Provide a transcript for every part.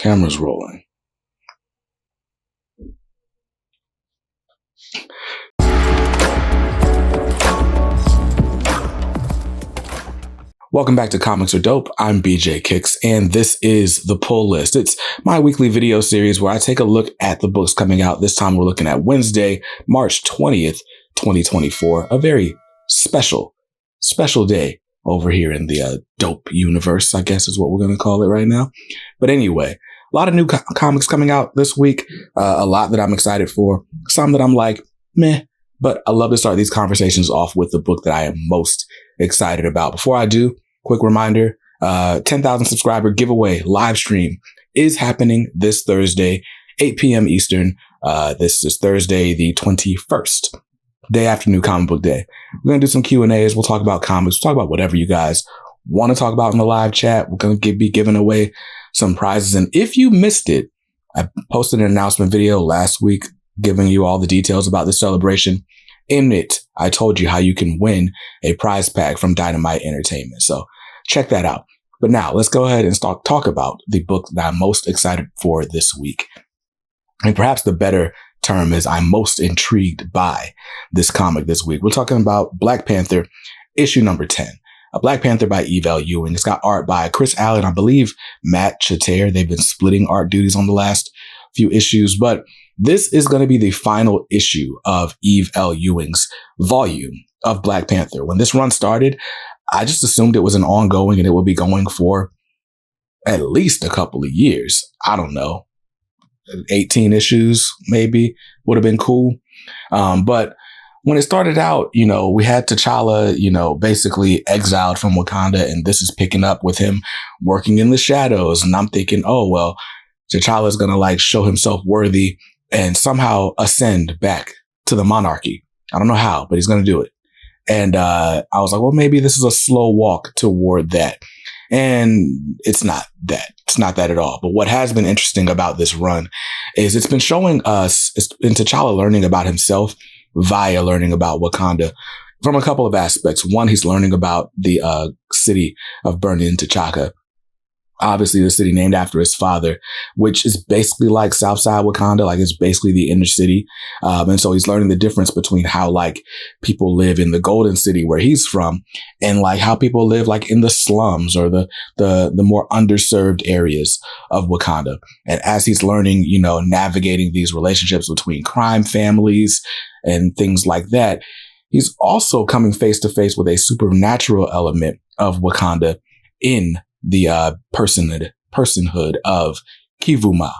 Camera's rolling. Welcome back to Comics Are Dope. I'm BJ Kicks, and this is The Pull List. It's my weekly video series where I take a look at the books coming out. This time we're looking at Wednesday, March 20th, 2024. A very special day over here in the dope universe, I guess is what we're going to call it right now. But anyway, a lot of new comics coming out this week. A lot that I'm excited for. Some that I'm like, meh. But I love to start these conversations off with the book that I am most excited about. Before I do, quick reminder, 10,000 subscriber giveaway live stream is happening this Thursday, 8 p.m. Eastern. This is Thursday, the 21st, day after New Comic Book Day. We're going to do some Q&As. We'll talk about comics. We'll talk about whatever you guys want to talk about in the live chat. We're going to be giving away some prizes. And if you missed it, I posted an announcement video last week giving you all the details about this celebration. In it, I told you how you can win a prize pack from Dynamite Entertainment. So check that out. But now let's go ahead and talk about the book that I'm most excited for this week. And perhaps the better term is I'm most intrigued by this comic this week. We're talking about Black Panther, issue number 10. A Black Panther by Ewing. It's got art by Chris Allen, I believe Matt Chater. They've been splitting art duties on the last few issues, but this is going to be the final issue of Ewing's volume of Black Panther. When this run started, I just assumed it was an ongoing and it would be going for at least a couple of years. I don't know. 18 issues maybe would have been cool. But when it started out, we had T'Challa, basically exiled from Wakanda, and this is picking up with him working in the shadows. And I'm thinking, oh, well, T'Challa is going to show himself worthy and somehow ascend back to the monarchy. I don't know how, but he's going to do it. And I was like, well, maybe this is a slow walk toward that. And it's not that. It's not that at all. But what has been interesting about this run is it's been showing us T'Challa learning about himself via learning about Wakanda from a couple of aspects. One, he's learning about the city of Burning T'Chaka. Obviously, the city named after his father, which is basically like Southside Wakanda, it's basically the inner city. And so he's learning the difference between how people live in the Golden City where he's from and how people live in the slums or the more underserved areas of Wakanda. And as he's learning, navigating these relationships between crime families and things like that, he's also coming face to face with a supernatural element of Wakanda in the personhood of Kivuma.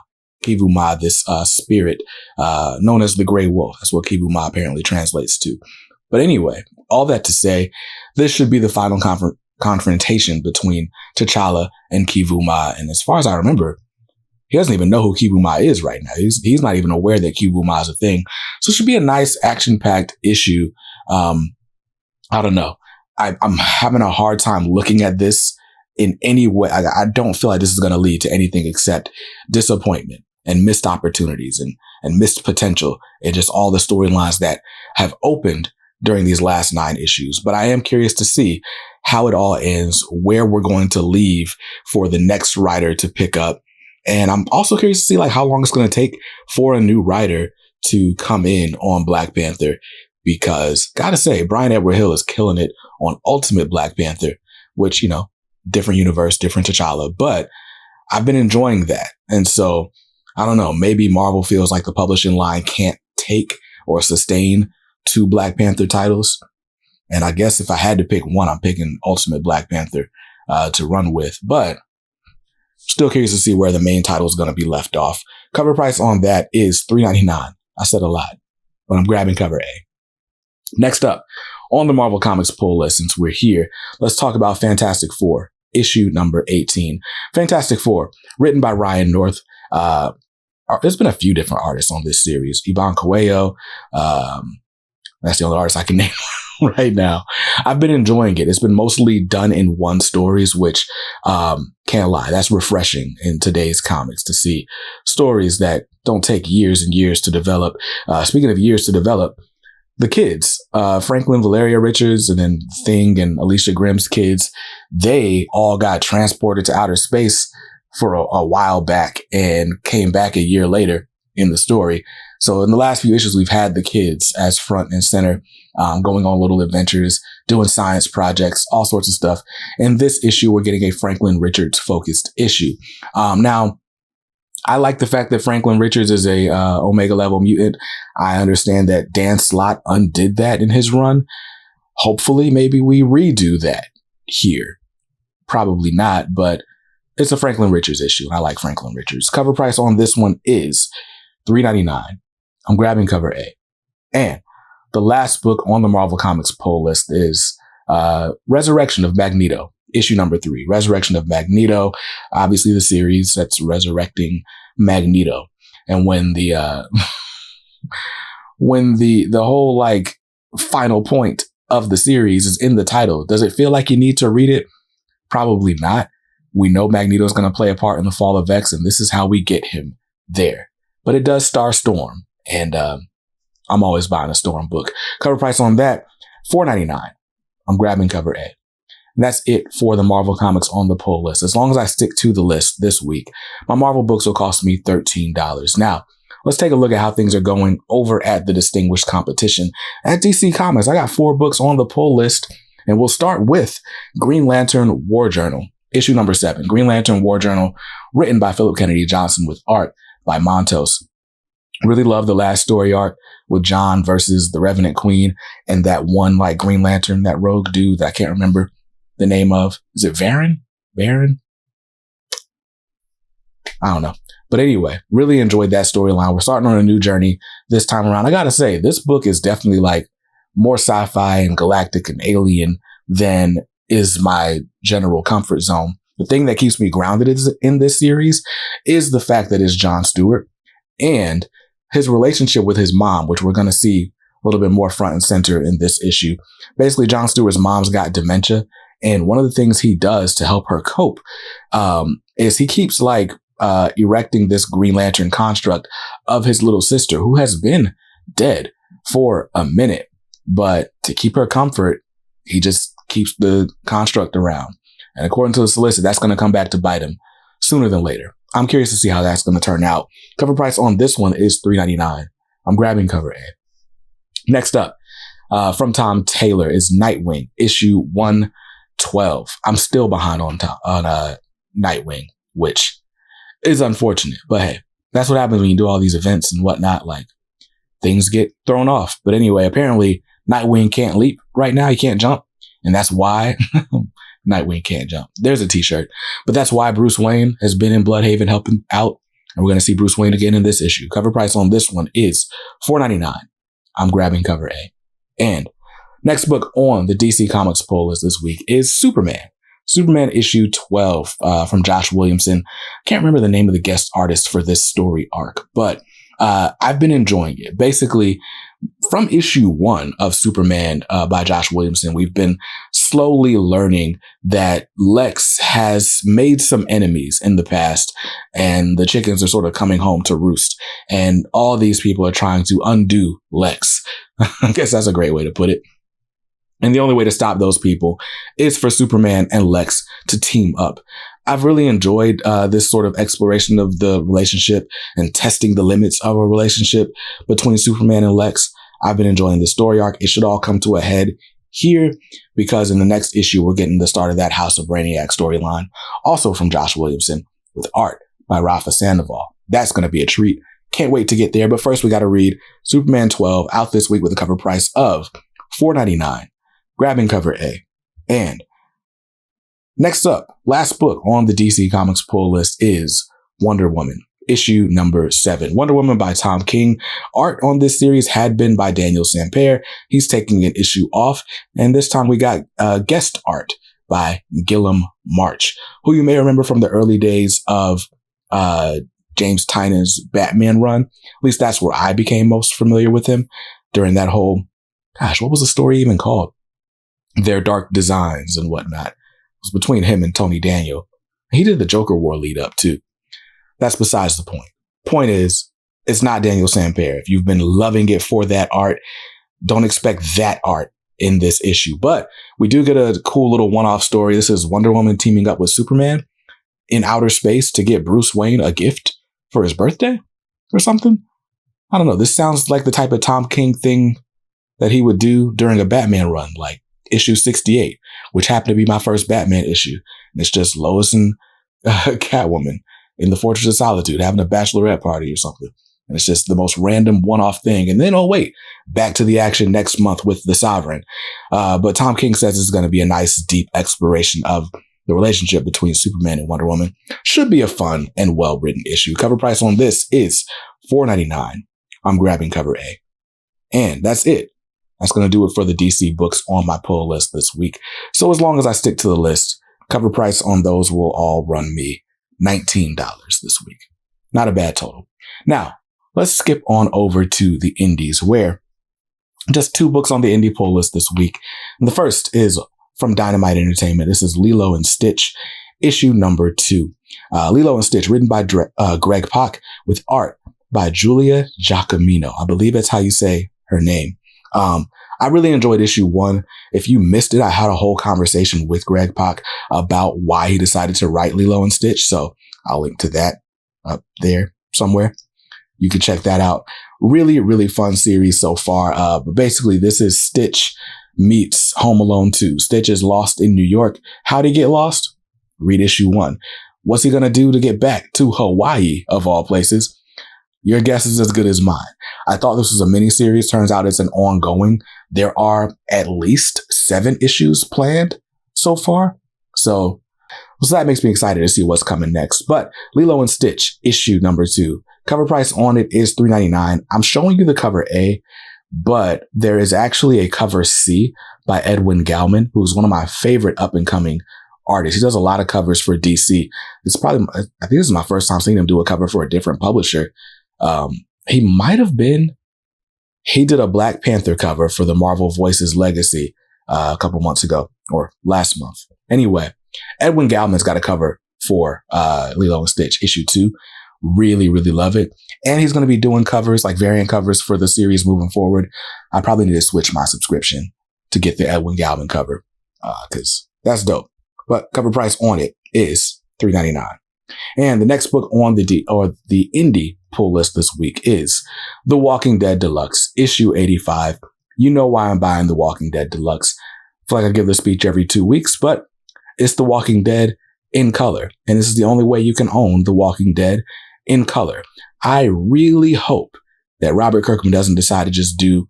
Kivuma, this spirit known as the Grey Wolf. That's what Kivuma apparently translates to. But anyway, all that to say, this should be the final confrontation between T'Challa and Kivuma. And as far as I remember, he doesn't even know who Kivuma is right now. He's not even aware that Kivuma is a thing. So it should be a nice action-packed issue. I don't know. I'm having a hard time looking at this in any way. I don't feel like this is going to lead to anything except disappointment and missed opportunities and missed potential and just all the storylines that have opened during these last 9 issues. But I am curious to see how it all ends, where we're going to leave for the next writer to pick up. And I'm also curious to see how long it's going to take for a new writer to come in on Black Panther, because gotta say, Brian Edward Hill is killing it on Ultimate Black Panther, which, different universe, different T'Challa, but I've been enjoying that. And so I don't know, maybe Marvel feels like the publishing line can't take or sustain 2 Black Panther titles. And I guess if I had to pick one, I'm picking Ultimate Black Panther to run with, but still curious to see where the main title is going to be left off. Cover price on that is $3.99. I said a lot, but I'm grabbing cover A. Next up on the Marvel Comics pull list, since we're here, let's talk about Fantastic Four, issue number 18. Fantastic Four, written by Ryan North. There's been a few different artists on this series. Iban Coelho, that's the only artist I can name right now. I've been enjoying it. It's been mostly done in one stories, which can't lie, that's refreshing in today's comics to see stories that don't take years and years to develop. Speaking of years to develop, the kids, Franklin Valeria Richards, and then Thing and Alicia Grimm's kids, they all got transported to outer space for a while back and came back a year later in the story. So in the last few issues, we've had the kids as front and center, going on little adventures, doing science projects, all sorts of stuff. In this issue, we're getting a Franklin Richards focused issue. Now, I like the fact that Franklin Richards is a Omega level mutant. I understand that Dan Slott undid that in his run. Hopefully, maybe we redo that here. Probably not, but it's a Franklin Richards issue, and I like Franklin Richards. Cover price on this one is $3.99. I'm grabbing cover A. And the last book on the Marvel Comics pull list is Resurrection of Magneto, issue number 3. Resurrection of Magneto, obviously the series that's resurrecting Magneto. And when the whole like final point of the series is in the title, does it feel like you need to read it? Probably not. We know Magneto's going to play a part in the fall of X, and this is how we get him there. But it does star Storm, and I'm always buying a Storm book. Cover price on that, $4.99. I'm grabbing cover A. And that's it for the Marvel Comics on the pull list. As long as I stick to the list this week, my Marvel books will cost me $13. Now, let's take a look at how things are going over at the distinguished competition at DC Comics. I got 4 books on the pull list, and we'll start with Green Lantern War Journal, issue number 7. Green Lantern War Journal, written by Philip Kennedy Johnson with art by Montos. Really love the last story arc with John versus the Revenant Queen and that one like Green Lantern, that rogue dude that I can't remember the name of. Is it Varan? I don't know. But anyway, really enjoyed that storyline. We're starting on a new journey this time around. I gotta say, this book is definitely like more sci-fi and galactic and alien than is my general comfort zone. The thing that keeps me grounded in this series is the fact that it's Jon Stewart and his relationship with his mom, which we're going to see a little bit more front and center in this issue. Basically, Jon Stewart's mom's got dementia. And one of the things he does to help her cope is he keeps like erecting this Green Lantern construct of his little sister who has been dead for a minute. But to keep her comfort, he just keeps the construct around. And according to the solicit, that's going to come back to bite him sooner than later. I'm curious to see how that's going to turn out. Cover price on this one is $3.99. I'm grabbing cover A. Next up, from Tom Taylor is Nightwing, issue 112. I'm still behind on Nightwing, which is unfortunate. But hey, that's what happens when you do all these events and whatnot. Like, things get thrown off. But anyway, apparently Nightwing can't leap right now. He can't jump. And that's why Nightwing can't jump. There's a t-shirt. But that's why Bruce Wayne has been in Bloodhaven helping out. And we're going to see Bruce Wayne again in this issue. Cover price on this one is $4.99. I'm grabbing cover A. And next book on the DC Comics poll list this week is Superman. Superman issue 12 from Josh Williamson. Can't remember the name of the guest artist for this story arc, but I've been enjoying it. Basically, from issue 1 of Superman by Josh Williamson, we've been slowly learning that Lex has made some enemies in the past, and the chickens are sort of coming home to roost. And all these people are trying to undo Lex. I guess that's a great way to put it. And the only way to stop those people is for Superman and Lex to team up. I've really enjoyed this sort of exploration of the relationship and testing the limits of a relationship between Superman and Lex. I've been enjoying the story arc. It should all come to a head here because in the next issue, we're getting the start of that House of Brainiac storyline, also from Josh Williamson with art by Rafa Sandoval. That's going to be a treat. Can't wait to get there. But first, we got to read Superman 12 out this week with a cover price of $4.99. Grabbing cover A. And next up, last book on the DC Comics pull list is Wonder Woman, issue number 7. Wonder Woman by Tom King. Art on this series had been by Daniel Sampere. He's taking an issue off. And this time we got guest art by Gilliam March, who you may remember from the early days of James Tynion's Batman run. At least that's where I became most familiar with him during that whole, what was the story even called? Their Dark Designs and whatnot. It was between him and Tony Daniel. He did the Joker War lead up too. That's besides the point. Point is, it's not Daniel Sampere. If you've been loving it for that art, don't expect that art in this issue. But we do get a cool little one-off story. This is Wonder Woman teaming up with Superman. in outer space to get Bruce Wayne a gift for his birthday or something. I don't know. This sounds like the type of Tom King thing that he would do during a Batman run, like issue 68, which happened to be my first Batman issue. And it's just Lois and Catwoman in the Fortress of Solitude having a bachelorette party or something. And it's just the most random one-off thing. And then, oh wait, back to the action next month with the Sovereign. But Tom King says it's going to be a nice, deep exploration of the relationship between Superman and Wonder Woman. Should be a fun and well-written issue. Cover price on this is $4.99. I'm grabbing cover A. And that's it. That's going to do it for the DC books on my pull list this week. So as long as I stick to the list, cover price on those will all run me $19 this week. Not a bad total. Now, let's skip on over to the indies, where just 2 books on the indie pull list this week. And the first is from Dynamite Entertainment. This is Lilo and Stitch, issue number 2. Lilo and Stitch, written by Greg Pak, with art by Julia Giacomino. I believe that's how you say her name. I really enjoyed issue 1. If you missed it, I had a whole conversation with Greg Pak about why he decided to write Lilo and Stitch. So I'll link to that up there somewhere. You can check that out. Really, really fun series so far. But basically, this is Stitch meets Home Alone 2. Stitch is lost in New York. How'd he get lost? Read issue 1. What's he going to do to get back to Hawaii, of all places? Your guess is as good as mine. I thought this was a miniseries. Turns out it's an ongoing. There are at least 7 issues planned so far. So that makes me excited to see what's coming next. But Lilo and Stitch, issue number 2. Cover price on it is $3.99. I'm showing you the cover A, but there is actually a cover C by Edwin Galman, who's one of my favorite up-and-coming artists. He does a lot of covers for DC. I think this is my first time seeing him do a cover for a different publisher. He did a Black Panther cover for the Marvel Voices Legacy a couple months ago, or last month. Anyway, Edwin Galman's got a cover for Lilo and Stitch issue 2. Really, really love it. And he's going to be doing covers, like variant covers for the series moving forward. I probably need to switch my subscription to get the Edwin Galman cover, because that's dope. But cover price on it is $3.99. And the next book on the indie pull list this week is The Walking Dead Deluxe, issue 85. You know why I'm buying The Walking Dead Deluxe. I feel like I give this speech every 2 weeks, but it's The Walking Dead in color. And this is the only way you can own The Walking Dead in color. I really hope that Robert Kirkman doesn't decide to just do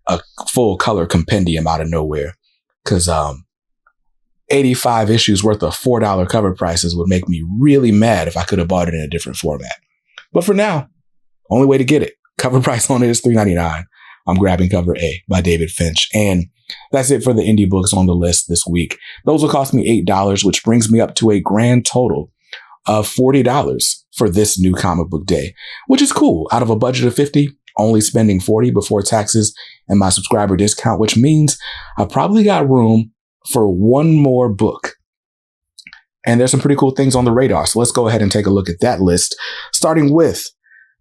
a full color compendium out of nowhere, because 85 issues worth of $4 cover prices would make me really mad if I could have bought it in a different format. But for now, only way to get it. Cover price on it is $3.99. I'm grabbing cover A by David Finch. And that's it for the indie books on the list this week. Those will cost me $8, which brings me up to a grand total of $40 for this new comic book day, which is cool. Out of a budget of $50, only spending $40 before taxes and my subscriber discount, which means I probably got room for one more book. And there's some pretty cool things on the radar. So let's go ahead and take a look at that list, starting with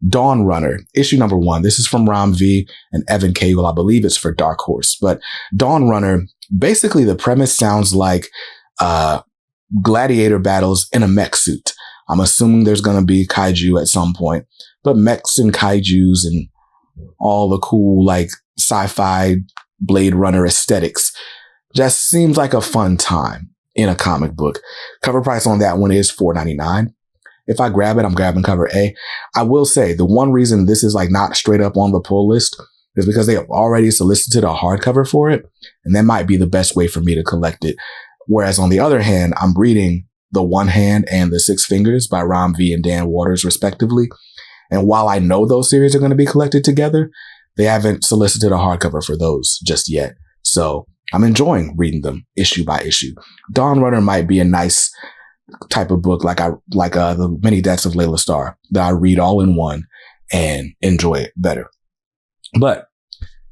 Dawnrunner, issue number 1. This is from Ram V and Evan Cagle. I believe it's for Dark Horse. But Dawnrunner, basically the premise sounds like gladiator battles in a mech suit. I'm assuming there's going to be kaiju at some point, but mechs and kaijus and all the cool like sci-fi Blade Runner aesthetics just seems like a fun time in a comic book. Cover price on that one is $4.99. If I grab it, I'm grabbing cover A. I will say the one reason this is like not straight up on the pull list is because they have already solicited a hardcover for it. And that might be the best way for me to collect it. Whereas on the other hand, I'm reading The One Hand and The Six Fingers by Ram V and Dan Waters, respectively. And while I know those series are going to be collected together, they haven't solicited a hardcover for those just yet. So I'm enjoying reading them issue by issue. Dawnrunner might be a nice type of book like the Many Deaths of Layla Starr that I read all in one and enjoy it better. But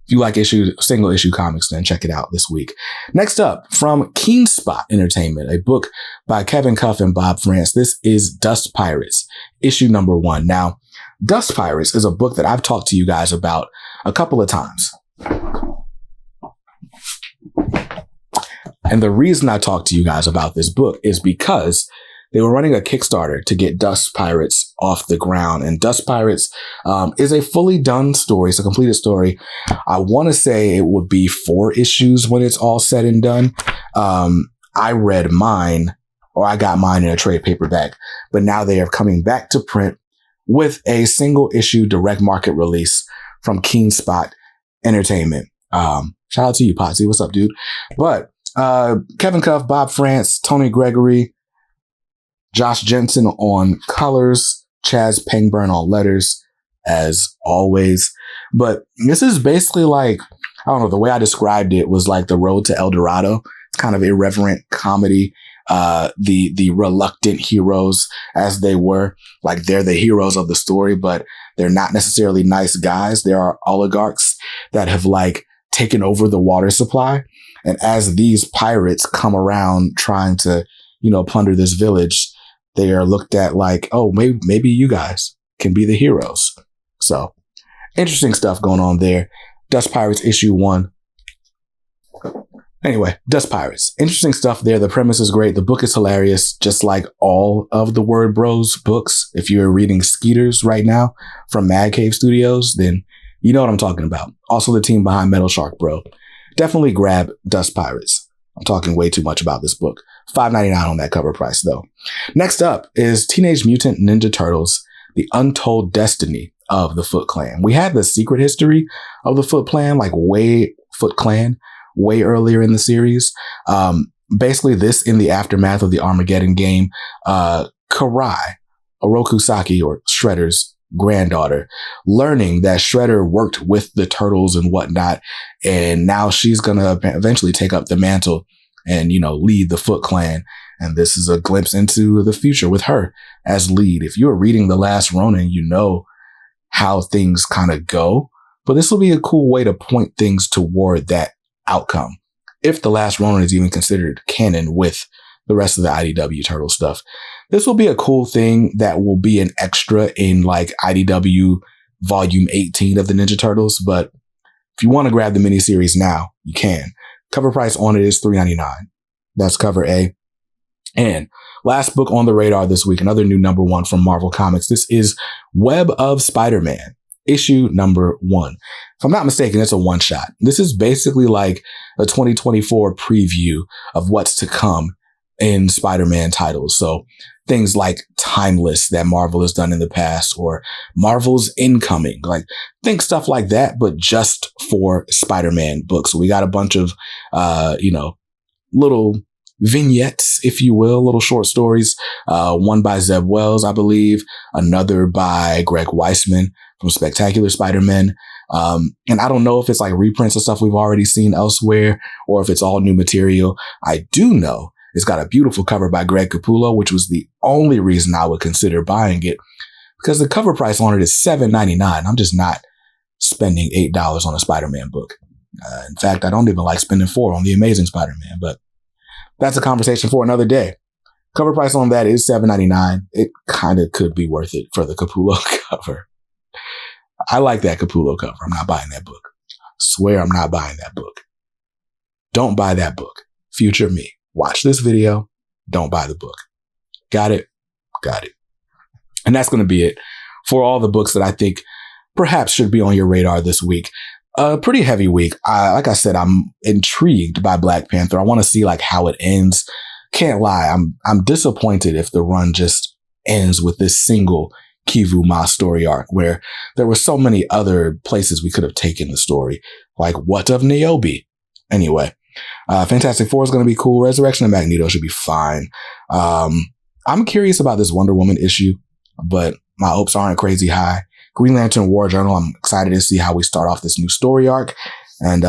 if you like single issue comics, then check it out this week. Next up, from Keen Spot Entertainment, a book by Kevin Cuff and Bob France. This is Dust Pirates, issue number 1. Now, Dust Pirates is a book that I've talked to you guys about a couple of times. And the reason I talked to you guys about this book is because they were running a Kickstarter to get Dust Pirates off the ground. And Dust Pirates is a fully done story. It's a completed story. I want to say it would be 4 issues when it's all said and done. I read mine, or I got mine in a trade paperback, but now they are coming back to print with a single issue direct market release from Keen Spot Entertainment. Shout out to you, Potsy. What's up, dude? But Kevin Cuff, Bob France, Tony Gregory, Josh Jensen on colors, Chaz Pangburn on letters, as always. But this is basically like, I don't know, the way I described it was like the road to El Dorado. It's kind of irreverent comedy. The reluctant heroes, as they were, like they're the heroes of the story, but they're not necessarily nice guys. There are oligarchs that have like taken over the water supply. And as these pirates come around trying to, plunder this village, they are looked at like, oh, maybe you guys can be the heroes. So interesting stuff going on there. Dust Pirates issue 1. Anyway, Dust Pirates. Interesting stuff there. The premise is great. The book is hilarious, just like all of the Word Bros books. If you're reading Skeeters right now from Mad Cave Studios, then you know what I'm talking about. Also the team behind Metal Shark Bro. Definitely grab Dust Pirates. I'm talking way too much about this book. $5.99 on that cover price, though. Next up is Teenage Mutant Ninja Turtles, The Untold Destiny of the Foot Clan. We had the secret history of the Foot Clan, way earlier in the series. Basically, this in the aftermath of the Armageddon game, Karai, Oroku Saki, or Shredder's granddaughter, learning that Shredder worked with the Turtles and whatnot, and now she's gonna eventually take up the mantle and, lead the Foot Clan. And this is a glimpse into the future with her as lead. If you're reading The Last Ronin, you know how things kind of go, but this will be a cool way to point things toward that outcome, if The Last Ronin is even considered canon with the rest of the IDW Turtle stuff. This will be a cool thing that will be an extra in like IDW volume 18 of the Ninja Turtles. But if you want to grab the miniseries now, you can. Cover price on it is $3.99. That's cover A. And last book on the radar this week, another new #1 from Marvel Comics. This is Web of Spider-Man, issue #1. If I'm not mistaken, it's a one-shot. This is basically like a 2024 preview of what's to come in Spider-Man titles. So things like Timeless that Marvel has done in the past, or Marvel's Incoming, like think stuff like that, but just for Spider-Man books. We got a bunch of, little vignettes, if you will, little short stories. One by Zeb Wells, I believe. Another by Greg Weisman from Spectacular Spider-Man. And I don't know if it's like reprints of stuff we've already seen elsewhere, or if it's all new material. I do know it's got a beautiful cover by Greg Capullo, which was the only reason I would consider buying it, because the cover price on it is $7.99. I'm just not spending $8 on a Spider-Man book. In fact, I don't even like spending $4 on The Amazing Spider-Man, but that's a conversation for another day. Cover price on that is $7.99. It kind of could be worth it for the Capullo cover. I like that Capullo cover. I'm not buying that book. I swear I'm not buying that book. Don't buy that book. Future me. Watch this video. Don't buy the book. Got it? Got it. And that's going to be it for all the books that I think perhaps should be on your radar this week. A pretty heavy week. Like I said, I'm intrigued by Black Panther. I want to see like how it ends. Can't lie. I'm disappointed if the run just ends with this single Kivu Ma story arc, where there were so many other places we could have taken the story. Like, what of Niobe? Anyway, Fantastic Four is going to be cool. Resurrection of Magneto should be fine. I'm curious about this Wonder Woman issue, but my hopes aren't crazy high. Green Lantern War Journal, I'm excited to see how we start off this new story arc. And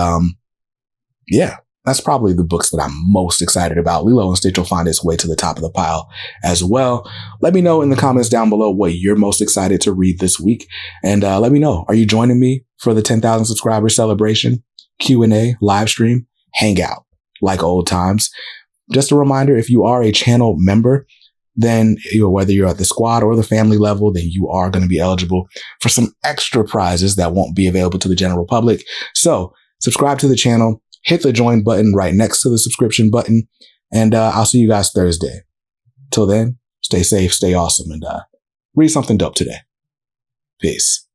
yeah, that's probably the books that I'm most excited about. Lilo and Stitch will find its way to the top of the pile as well. Let me know in the comments down below what you're most excited to read this week. And let me know, are you joining me for the 10,000 subscriber celebration, Q&A, live stream, hangout, like old times? Just a reminder, if you are a channel member, then whether you're at the squad or the family level, then you are going to be eligible for some extra prizes that won't be available to the general public. So subscribe to the channel, hit the join button right next to the subscription button, and I'll see you guys Thursday. Till then, Stay safe, stay awesome, and read something dope today. Peace.